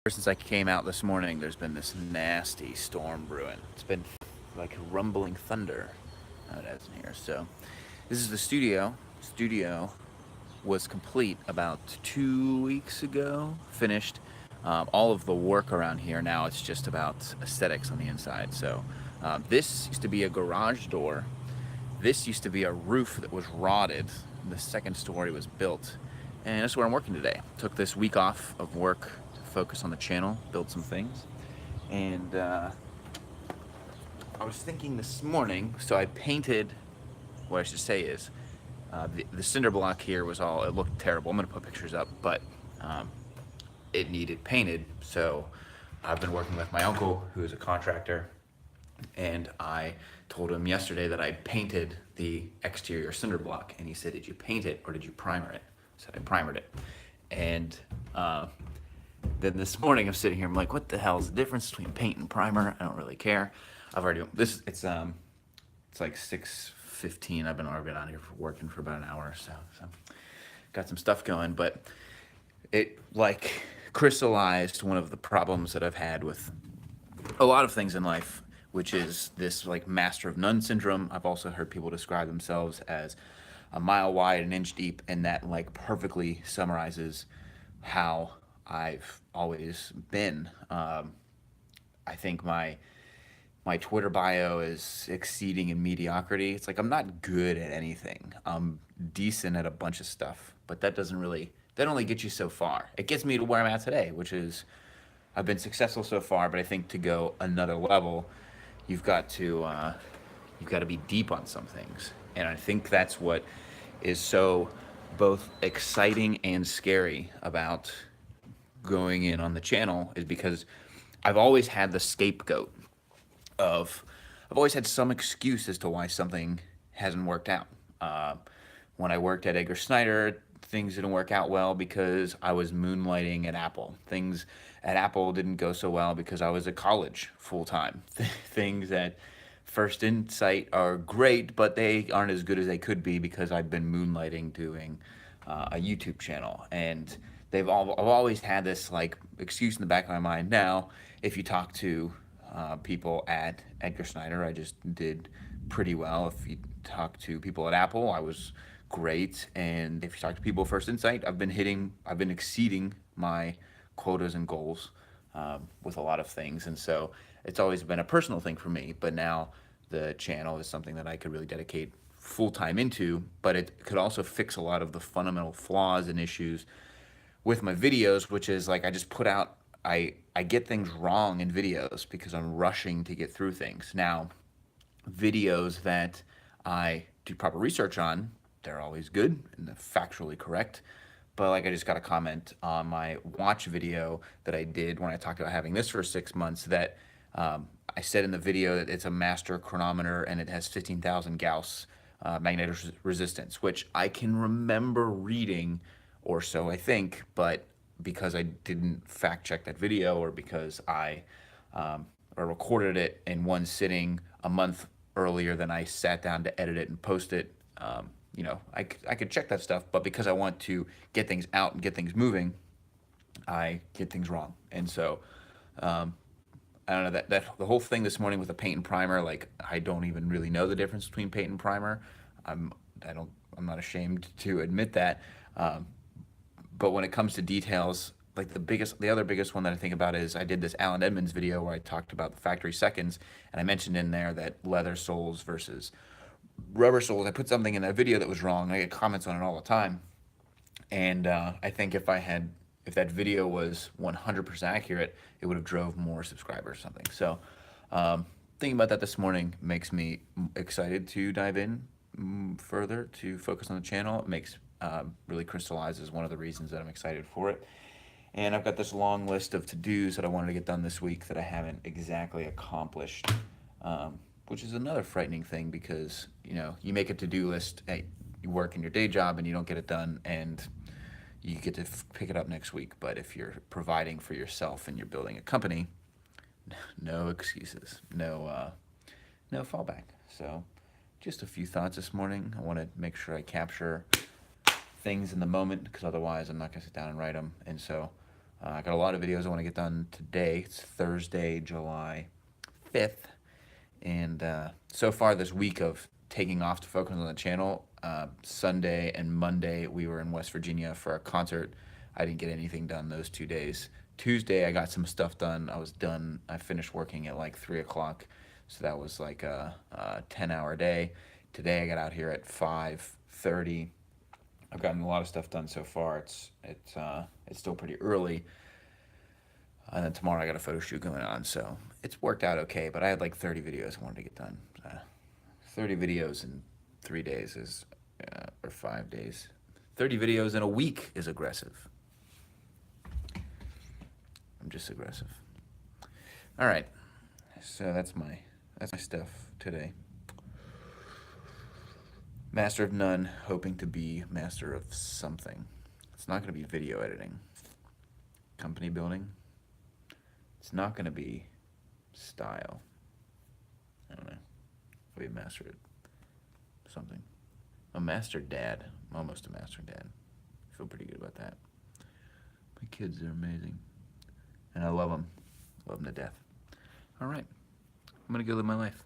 Ever since I came out this morning, there's been this nasty storm brewing. It's been like rumbling thunder it has in here. So this is the studio. Studio was complete about 2 weeks ago. Finished all of the work around here. Now it's just about aesthetics on the inside. So this used to be a garage door. This used to be a roof that was rotted. The second story was built, and that's where I'm working today. Took this week off of work to focus on the channel, build some things, and I was thinking this morning. So I painted. What I should say is, the cinder block here was all. It looked terrible. I'm gonna put pictures up, but it needed painted. So I've been working with my uncle, who is a contractor, and I told him yesterday that I painted the exterior cinder block, and he said, "Did you paint it or did you primer it?" I said, "I primered it." And then this morning I'm sitting here, I'm like, what the hell is the difference between paint and primer? I don't really care. I've already this. It's like 6:15. I've been out here for working for about an hour or so. So got some stuff going, but it like crystallized one of the problems that I've had with a lot of things in life, which is this like master of none syndrome. I've also heard people describe themselves as a mile wide, an inch deep, and that like perfectly summarizes how I've always been. I think my Twitter bio is exceeding in mediocrity. It's like I'm not good at anything. I'm decent at a bunch of stuff, but that only gets you so far. It gets me to where I'm at today, which is I've been successful so far, but I think to go another level, you've got to be deep on some things, and I think that's what is so both exciting and scary about going in on the channel is because I've always had the scapegoat of I've always had some excuse as to why something hasn't worked out. Uh, when I worked at Edgar Snyder, things didn't work out well because I was moonlighting at Apple. Things at Apple didn't go so well because I was at college full time. Things at First Insight are great, but they aren't as good as they could be because I've been moonlighting doing a YouTube channel, and I've always had this like excuse in the back of my mind. Now, if you talk to people at Edgar Snyder, I just did pretty well. If you talk to people at Apple, I was great. And if you talk to people at First Insight, I've been exceeding my quotas and goals with a lot of things. And so it's always been a personal thing for me. But now the channel is something that I could really dedicate full time into, but it could also fix a lot of the fundamental flaws and issues with my videos, which is like I just put out I get things wrong in videos because I'm rushing to get through things. Now, videos that I do proper research on, they're always good and they're factually correct. But like I just got a comment on my watch video that I did when I talked about having this for 6 months that I said in the video that it's a master chronometer and it has 15,000 Gauss magnetic resistance, which I can remember reading or so, I think, but because I didn't fact check that video or because I recorded it in one sitting a month earlier than I sat down to edit it and post it, I could check that stuff, but because I want to get things out and get things moving, I get things wrong. And so I don't know that the whole thing this morning with the paint and primer, like I don't even really know the difference between paint and primer. I'm I don't I'm not ashamed to admit that. But when it comes to details, like the other biggest one that I think about is I did this Alan Edmonds video where I talked about the factory seconds, and I mentioned in there that leather soles versus rubber soles. I put something in that video that was wrong. I get comments on it all the time, and I think if that video was 100% accurate, it would have drove more subscribers or something. So thinking about that this morning makes me excited to dive in further to focus on the channel. It makes really crystallizes one of the reasons that I'm excited for it. And I've got this long list of to-dos that I wanted to get done this week that I haven't exactly accomplished, which is another frightening thing because, you make a to-do list, you work in your day job and you don't get it done, and you get to pick it up next week. But if you're providing for yourself and you're building a company, no excuses, no fallback. So just a few thoughts this morning. I want to make sure I capture things in the moment because otherwise I'm not going to sit down and write them. And so I got a lot of videos I want to get done today. It's Thursday, July 5th. And so far this week of taking off to focus on the channel, Sunday and Monday we were in West Virginia for a concert. I didn't get anything done those 2 days. Tuesday I got some stuff done. I was done. I finished working at like 3 o'clock. So that was like a 10-hour day. Today I got out here at 5:30. I've gotten a lot of stuff done so far. It's still pretty early. And then tomorrow I got a photo shoot going on, so it's worked out okay. But I had like 30 videos I wanted to get done. 30 videos in 3 days is, or 5 days. 30 videos in a week is aggressive. I'm just aggressive. All right, so that's my stuff today. Master of none, hoping to be master of something. It's not going to be video editing. Company building. It's not going to be style. I don't know. I'll be a master at something. A master dad. I'm almost a master dad. I feel pretty good about that. My kids are amazing. And I love them. Love them to death. All right. I'm going to go live my life.